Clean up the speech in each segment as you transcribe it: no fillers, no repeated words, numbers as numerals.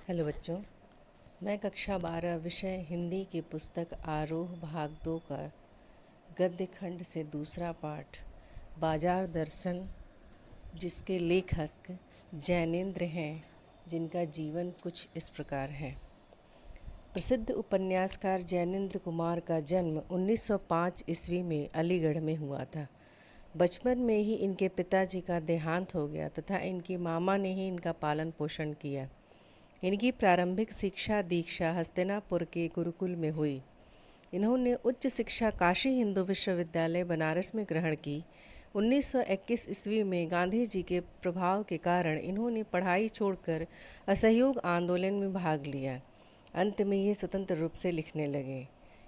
Hello बच्चों, मैं कक्षा 12 विषय हिंदी की पुस्तक आरोह भाग 2 का गद्य खंड से दूसरा पाठ बाजार दर्शन, जिसके लेखक जैनेंद्र हैं, जिनका जीवन कुछ इस प्रकार है। प्रसिद्ध उपन्यासकार जैनेंद्र कुमार का जन्म 1905 ईस्वी में अलीगढ़ में हुआ था। बचपन में ही इनके पिताजी का देहांत हो गया तथा इनकी मामा ने ही इनका पालन पोषण किया। इनकी प्रारंभिक शिक्षा दीक्षा हस्तिनापुर के गुरुकुल में हुई। इन्होंने उच्च शिक्षा काशी हिंदू विश्वविद्यालय बनारस में ग्रहण की। 1921 ईस्वी में गांधी जी के प्रभाव के कारण इन्होंने पढ़ाई छोड़कर असहयोग आंदोलन में भाग लिया। अंत में ये स्वतंत्र रूप से लिखने लगे।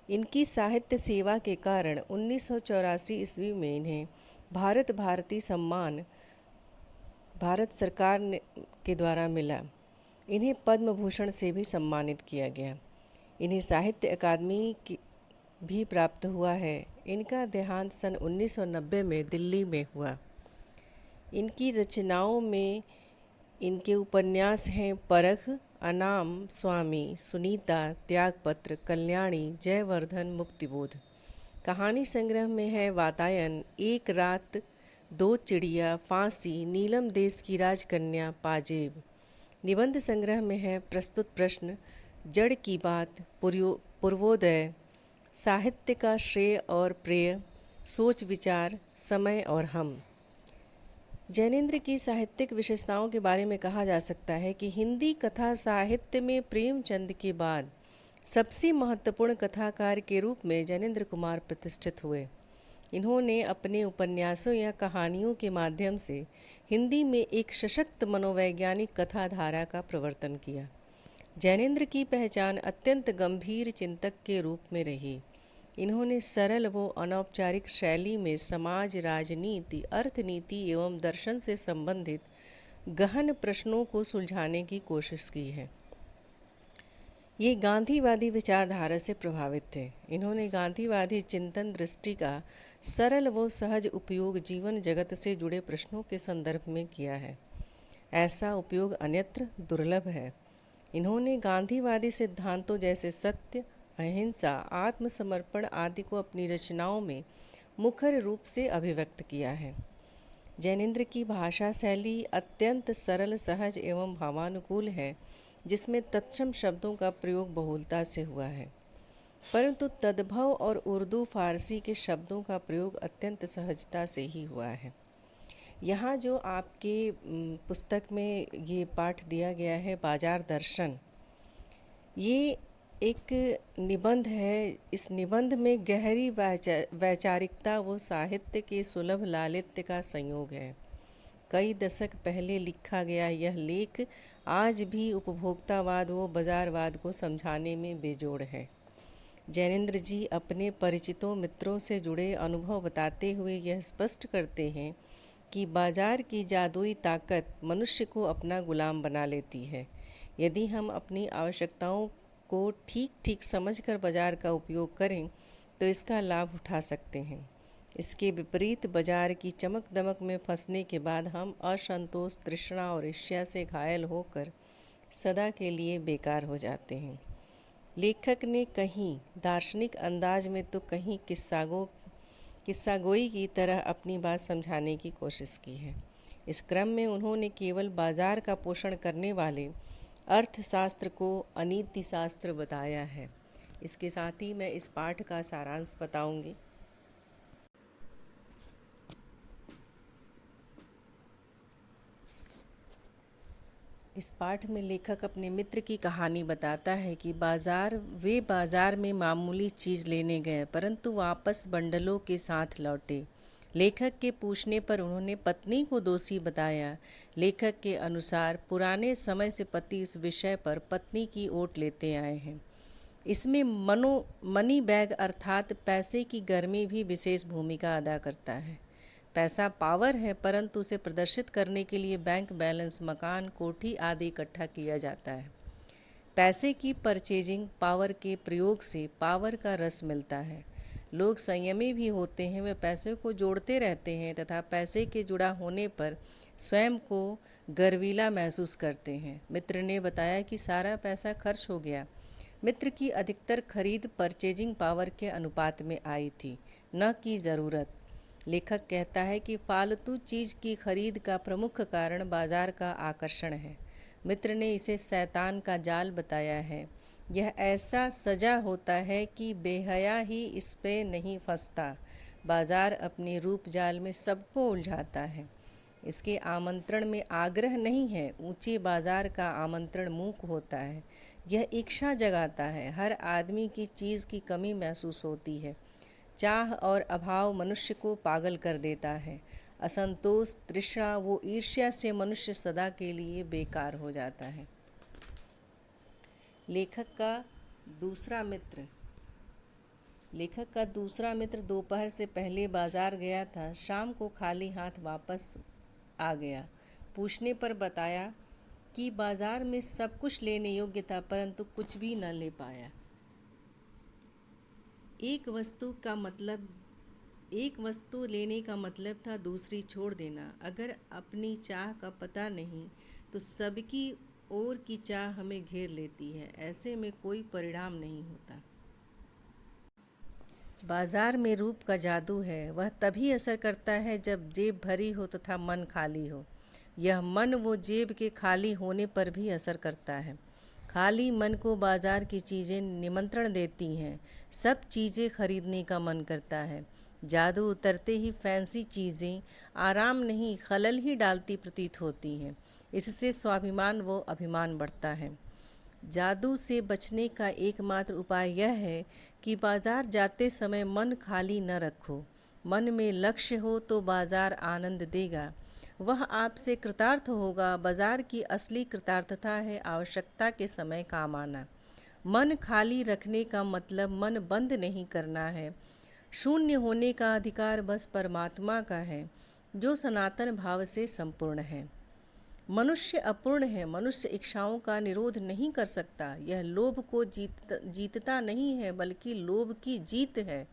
इनकी साहित्य सेवा के कारण 1984 ईस्वी में इन्हें भारत भारती सम्मान भारत सरकार के द्वारा मिला। इन्हें पद्म भूषण से भी सम्मानित किया गया। इन्हें साहित्य अकादमी की भी प्राप्त हुआ है। इनका देहांत सन 1990 में दिल्ली में हुआ। इनकी रचनाओं में इनके उपन्यास हैं परख, अनाम, स्वामी, सुनीता, त्यागपत्र, कल्याणी, जयवर्धन, मुक्तिबोध। कहानी संग्रह में है वातायन, एक रात, दो चिड़िया, फांसी, नीलम देश की राजकन्या, पाजेब। निबंध संग्रह में है प्रस्तुत प्रश्न, जड़ की बात, पूर्वोदय, साहित्य का श्रेय और प्रेय, सोच विचार, समय और हम। जैनेंद्र की साहित्यिक विशेषताओं के बारे में कहा जा सकता है कि हिंदी कथा साहित्य में प्रेमचंद के बाद सबसे महत्वपूर्ण कथाकार के रूप में जैनेंद्र कुमार प्रतिष्ठित हुए। इन्होंने अपने उपन्यासों या कहानियों के माध्यम से हिंदी में एक सशक्त मनोवैज्ञानिक कथा धारा का प्रवर्तन किया। जैनेंद्र की पहचान अत्यंत गंभीर चिंतक के रूप में रही। इन्होंने सरल व अनौपचारिक शैली में समाज, राजनीति, अर्थनीति एवं दर्शन से संबंधित गहन प्रश्नों को सुलझाने की कोशिश की है। ये गांधीवादी विचारधारा से प्रभावित थे। इन्होंने गांधीवादी चिंतन दृष्टि का सरल व सहज उपयोग जीवन जगत से जुड़े प्रश्नों के संदर्भ में किया है। ऐसा उपयोग अन्यत्र दुर्लभ है। इन्होंने गांधीवादी सिद्धांतों जैसे सत्य, अहिंसा, आत्मसमर्पण आदि को अपनी रचनाओं में मुखर रूप से अभिव्यक्त किया है। जैनेंद्र की भाषा शैली अत्यंत सरल, सहज एवं भावानुकूल है, जिसमें तत्सम शब्दों का प्रयोग बहुलता से हुआ है, परंतु तद्भव और उर्दू फारसी के शब्दों का प्रयोग अत्यंत सहजता से ही हुआ है। यहाँ जो आपके पुस्तक में ये पाठ दिया गया है बाजार दर्शन, ये एक निबंध है। इस निबंध में गहरी वैचारिकता व साहित्य के सुलभ लालित्य का संयोग है। कई दशक पहले लिखा गया यह लेख आज भी उपभोक्तावाद व बाजारवाद को समझाने में बेजोड़ है। जैनेंद्र जी अपने परिचितों मित्रों से जुड़े अनुभव बताते हुए यह स्पष्ट करते हैं कि बाजार की जादुई ताकत मनुष्य को अपना गुलाम बना लेती है। यदि हम अपनी आवश्यकताओं को ठीक ठीक समझकर बाजार का उपयोग करें तो इसका लाभ उठा सकते हैं। इसके विपरीत बाजार की चमक दमक में फंसने के बाद हम असंतोष, तृष्णा और ईर्ष्या से घायल होकर सदा के लिए बेकार हो जाते हैं। लेखक ने कहीं दार्शनिक अंदाज में तो कहीं किस्सागोई की तरह अपनी बात समझाने की कोशिश की है। इस क्रम में उन्होंने केवल बाजार का पोषण करने वाले अर्थशास्त्र को अनीति शास्त्र बताया है। इसके साथ ही मैं इस पाठ का सारांश बताऊंगी। इस पाठ में लेखक अपने मित्र की कहानी बताता है कि वे बाजार में मामूली चीज़ लेने गए, परंतु वापस बंडलों के साथ लौटे। लेखक के पूछने पर उन्होंने पत्नी को दोषी बताया। लेखक के अनुसार पुराने समय से पति इस विषय पर पत्नी की ओट लेते आए हैं। इसमें मनी बैग अर्थात पैसे की गर्मी भी विशेष भूमिका अदा करता है। पैसा पावर है, परंतु उसे प्रदर्शित करने के लिए बैंक बैलेंस, मकान, कोठी आदि इकट्ठा किया जाता है। पैसे की परचेजिंग पावर के प्रयोग से पावर का रस मिलता है। लोग संयमी भी होते हैं, वे पैसे को जोड़ते रहते हैं तथा पैसे के जुड़ा होने पर स्वयं को गर्वीला महसूस करते हैं। मित्र ने बताया कि सारा पैसा खर्च हो गया। मित्र की अधिकतर खरीद परचेजिंग पावर के अनुपात में आई थी, न कि ज़रूरत। लेखक कहता है कि फालतू चीज़ की खरीद का प्रमुख कारण बाजार का आकर्षण है। मित्र ने इसे शैतान का जाल बताया है। यह ऐसा सजा होता है कि बेहया ही इस पे नहीं फंसता। बाजार अपनी रूप जाल में सबको उलझाता है। इसके आमंत्रण में आग्रह नहीं है, ऊंचे बाजार का आमंत्रण मूक होता है। यह इच्छा जगाता है, हर आदमी की चीज़ की कमी महसूस होती है। चाह और अभाव मनुष्य को पागल कर देता है। असंतोष, तृष्णा वो ईर्ष्या से मनुष्य सदा के लिए बेकार हो जाता है। लेखक का दूसरा मित्र दोपहर से पहले बाजार गया था। शाम को खाली हाथ वापस आ गया। पूछने पर बताया कि बाजार में सब कुछ लेने योग्य था, परंतु कुछ भी न ले पाया। एक वस्तु लेने का मतलब था दूसरी छोड़ देना। अगर अपनी चाह का पता नहीं तो सबकी और की चाह हमें घेर लेती है। ऐसे में कोई परिणाम नहीं होता। बाजार में रूप का जादू है। वह तभी असर करता है जब जेब भरी हो तथा मन खाली हो। यह मन वो जेब के खाली होने पर भी असर करता है। खाली मन को बाजार की चीज़ें निमंत्रण देती हैं। सब चीज़ें खरीदने का मन करता है। जादू उतरते ही फैंसी चीज़ें आराम नहीं, खलल ही डालती प्रतीत होती हैं। इससे स्वाभिमान व अभिमान बढ़ता है। जादू से बचने का एकमात्र उपाय यह है कि बाजार जाते समय मन खाली न रखो। मन में लक्ष्य हो तो बाजार आनंद देगा, वह आपसे कृतार्थ होगा। बाजार की असली कृतार्थता है आवश्यकता के समय काम आना। मन खाली रखने का मतलब मन बंद नहीं करना है। शून्य होने का अधिकार बस परमात्मा का है, जो सनातन भाव से संपूर्ण है। मनुष्य अपूर्ण है। मनुष्य इच्छाओं का निरोध नहीं कर सकता। यह लोभ को जीतता नहीं है, बल्कि लोभ की जीत है।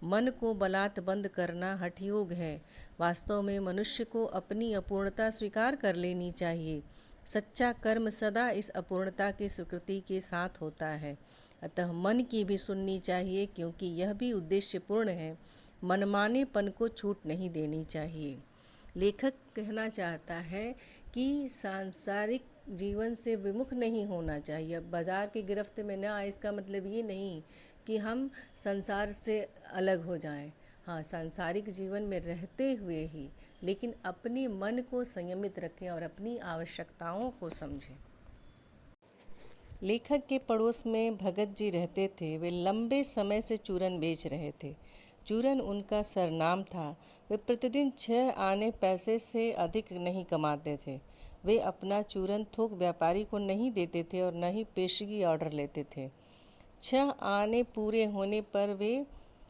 मन को बलात् बंद करना हठयोग है। वास्तव में मनुष्य को अपनी अपूर्णता स्वीकार कर लेनी चाहिए। सच्चा कर्म सदा इस अपूर्णता की स्वीकृति के साथ होता है। अतः मन की भी सुननी चाहिए, क्योंकि यह भी उद्देश्यपूर्ण है। मनमानेपन को छूट नहीं देनी चाहिए। लेखक कहना चाहता है कि सांसारिक जीवन से विमुख नहीं होना चाहिए। बाज़ार की गिरफ्त में न आए, इसका मतलब ये नहीं कि हम संसार से अलग हो जाएं। हाँ, सांसारिक जीवन में रहते हुए ही, लेकिन अपने मन को संयमित रखें और अपनी आवश्यकताओं को समझें। लेखक के पड़ोस में भगत जी रहते थे। वे लंबे समय से चूरन बेच रहे थे। चूरन उनका सरनाम था। वे प्रतिदिन 6 आने पैसे से अधिक नहीं कमाते थे। वे अपना चूरन थोक व्यापारी को नहीं देते थे और न ही पेशगी ऑर्डर लेते थे। 6 आने पूरे होने पर वे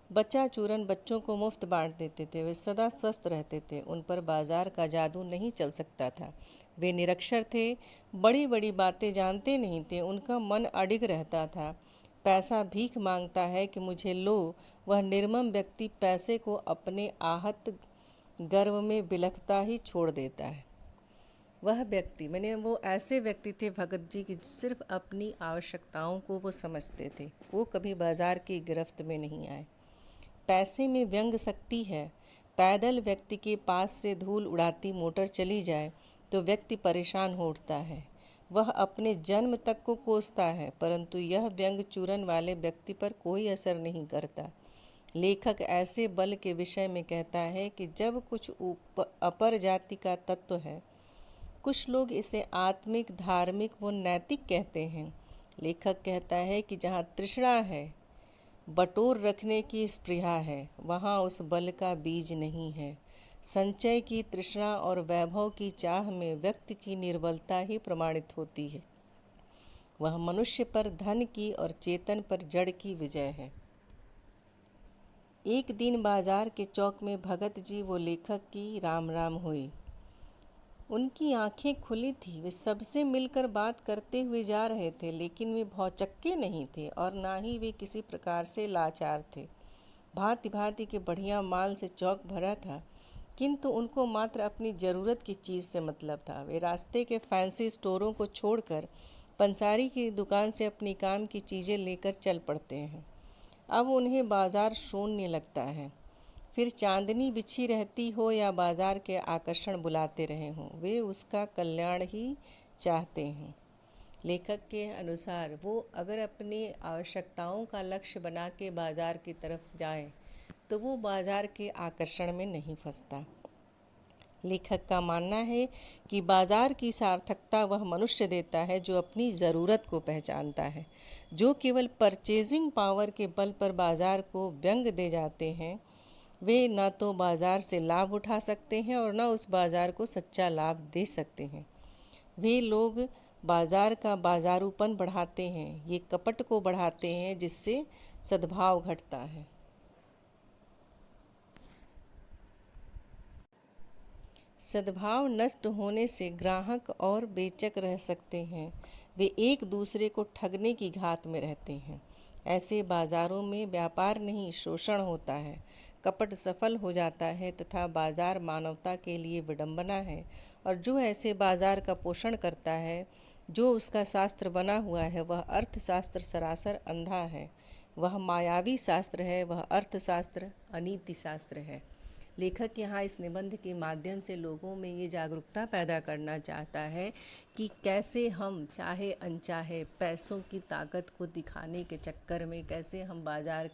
बचा चूरन बच्चों को मुफ्त बांट देते थे। वे सदा स्वस्थ रहते थे। उन पर बाजार का जादू नहीं चल सकता था। वे निरक्षर थे, बड़ी बड़ी बातें जानते नहीं थे। उनका मन अडिग रहता था। पैसा भीख मांगता है कि मुझे लो। वह निर्मम व्यक्ति पैसे को अपने आहत गर्व में बिलखता ही छोड़ देता है। वो ऐसे व्यक्ति थे भगत जी की सिर्फ अपनी आवश्यकताओं को वो समझते थे। वो कभी बाजार की गिरफ्त में नहीं आए। पैसे में व्यंग शक्ति है। पैदल व्यक्ति के पास से धूल उड़ाती मोटर चली जाए तो व्यक्ति परेशान हो उठता है। वह अपने जन्म तक को कोसता है, परंतु यह व्यंग चूरन वाले व्यक्ति पर कोई असर नहीं करता। लेखक ऐसे बल के विषय में कहता है कि जब कुछ अपर जाति का तत्व है, कुछ लोग इसे आत्मिक, धार्मिक व नैतिक कहते हैं। लेखक कहता है कि जहाँ तृष्णा है, बटोर रखने की स्पृहा है, वहाँ उस बल का बीज नहीं है। संचय की तृष्णा और वैभव की चाह में व्यक्ति की निर्बलता ही प्रमाणित होती है। वह मनुष्य पर धन की और चेतन पर जड़ की विजय है। एक दिन बाजार के चौक में भगत जी वो लेखक की राम राम हुई। उनकी आंखें खुली थी। वे सबसे मिलकर बात करते हुए जा रहे थे, लेकिन वे भौचक्के नहीं थे और ना ही वे किसी प्रकार से लाचार थे। भांति भांति के बढ़िया माल से चौक भरा था, किंतु उनको मात्र अपनी ज़रूरत की चीज़ से मतलब था। वे रास्ते के फैंसी स्टोरों को छोड़कर पंसारी की दुकान से अपनी काम की चीज़ें लेकर चल पड़ते हैं। अब उन्हें बाज़ार शून्य लगता है। फिर चांदनी बिछी रहती हो या बाज़ार के आकर्षण बुलाते रहे हों, वे उसका कल्याण ही चाहते हैं। लेखक के अनुसार वो अगर अपनी आवश्यकताओं का लक्ष्य बना के बाज़ार की तरफ जाए तो वो बाज़ार के आकर्षण में नहीं फंसता। लेखक का मानना है कि बाज़ार की सार्थकता वह मनुष्य देता है जो अपनी ज़रूरत को पहचानता है। जो केवल परचेजिंग पावर के बल पर बाज़ार को व्यंग दे जाते हैं, वे न तो बाज़ार से लाभ उठा सकते हैं और न उस बाज़ार को सच्चा लाभ दे सकते हैं। वे लोग बाज़ार का बाज़ारूपन बढ़ाते हैं, ये कपट को बढ़ाते हैं जिससे सद्भाव घटता है। सद्भाव नष्ट होने से ग्राहक और बेचक रह सकते हैं, वे एक दूसरे को ठगने की घात में रहते हैं। ऐसे बाज़ारों में व्यापार नहीं शोषण होता है, कपट सफल हो जाता है तथा बाज़ार मानवता के लिए विडंबना है। और जो ऐसे बाज़ार का पोषण करता है, जो उसका शास्त्र बना हुआ है, वह अर्थशास्त्र सरासर अंधा है, वह मायावी शास्त्र है, वह अर्थशास्त्र अनीति शास्त्र है। लेखक यहाँ इस निबंध के माध्यम से लोगों में ये जागरूकता पैदा करना चाहता है कि कैसे हम चाहे अनचाहे पैसों की ताकत को दिखाने के चक्कर में कैसे हम बाज़ार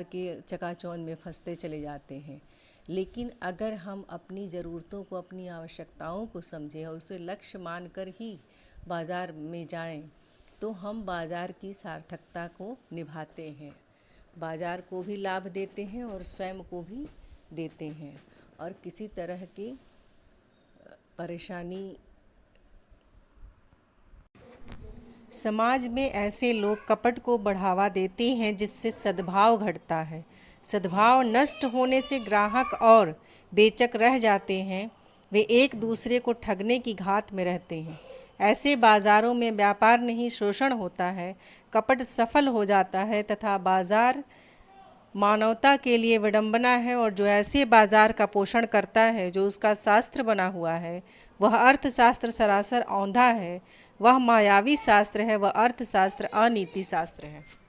के चकाचौंध में फंसते चले जाते हैं। लेकिन अगर हम अपनी ज़रूरतों को, अपनी आवश्यकताओं को समझें और उसे लक्ष्य मानकर ही बाज़ार में जाएं, तो हम बाज़ार की सार्थकता को निभाते हैं, बाज़ार को भी लाभ देते हैं और स्वयं को भी देते हैं, और किसी तरह की परेशानी। समाज में ऐसे लोग कपट को बढ़ावा देते हैं जिससे सद्भाव घटता है। सद्भाव नष्ट होने से ग्राहक और बेचक रह जाते हैं, वे एक दूसरे को ठगने की घात में रहते हैं। ऐसे बाज़ारों में व्यापार नहीं शोषण होता है, कपट सफल हो जाता है तथा बाज़ार मानवता के लिए विडंबना है। और जो ऐसे बाज़ार का पोषण करता है, जो उसका शास्त्र बना हुआ है, वह अर्थशास्त्र सरासर औंधा है, वह मायावी शास्त्र है, वह अर्थशास्त्र अनीति शास्त्र है।